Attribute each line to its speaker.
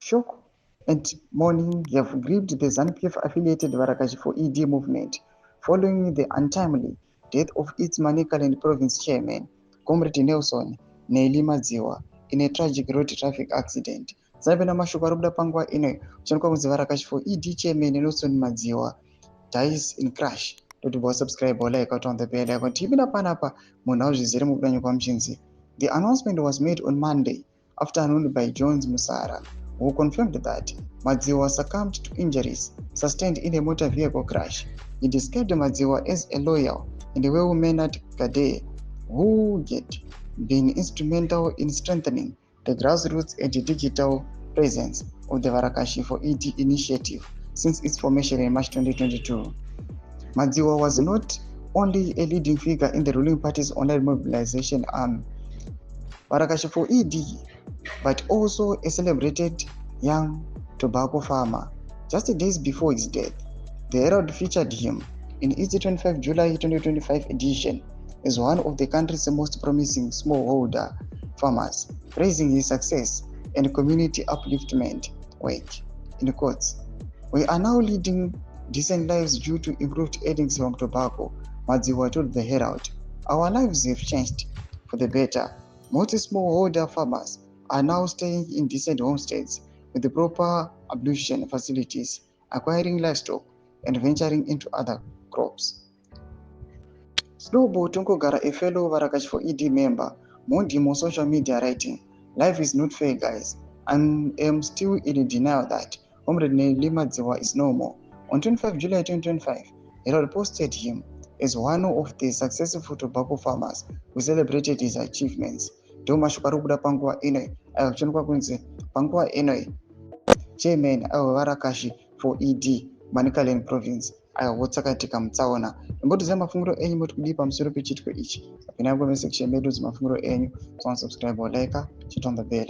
Speaker 1: shock and mourning have gripped the ZANU-PF-affiliated Varakashi4ED movement following the untimely death of its Manicaland province chairman, Comrade Nelson Madziwa, in a tragic road traffic accident. Zabena mashoko arikuda panguva ino kuchanekwa kunzi Varakashi4ED chairman Nelson Madziwa dies in crash. Don't subscribe or like on the bell icon. The announcement was made on Monday afternoon by Jones Musara, who confirmed that Madziwa succumbed to injuries sustained in a motor vehicle crash. He described Madziwa as a loyal and a well-mannered cadre who had been instrumental in strengthening the grassroots and digital presence of the Varakashi4ED initiative since its formation in March 2022. Madziwa was not only a leading figure in the ruling party's online mobilization arm, Varakashi4ED, but also a celebrated young tobacco farmer. Just days before his death, the Herald featured him in its 25 July 2025 edition as one of the country's most promising smallholder farmers, praising his success and community upliftment work. In quotes, "We are now leading decent lives due to improved earnings from tobacco," Madziwa told the Herald. "Our lives have changed for the better. Most smallholder farmers are now staying in decent homesteads with the proper ablution facilities, acquiring livestock, and venturing into other crops." Snowball Tunkogara, a fellow Varakashi4ED member, mourned him on social media, writing, "Life is not fair, guys. I am still in denial that Comrade Madziwa is no more." On 25 July 2025, Herald posted him as one of the successful tobacco farmers who celebrated his achievements. Mashoko arikuda panguva ino akuchanekwa kunzi panguva ino chairman Varakashi4ED Manicaland province YTSccc mutsaona. Imbotiziva mafungiro enyu moti kudii pamusoro pechitiko ichi. Kapena mune section medu mafungiro enyu. Subscribe or like, hit on the bell.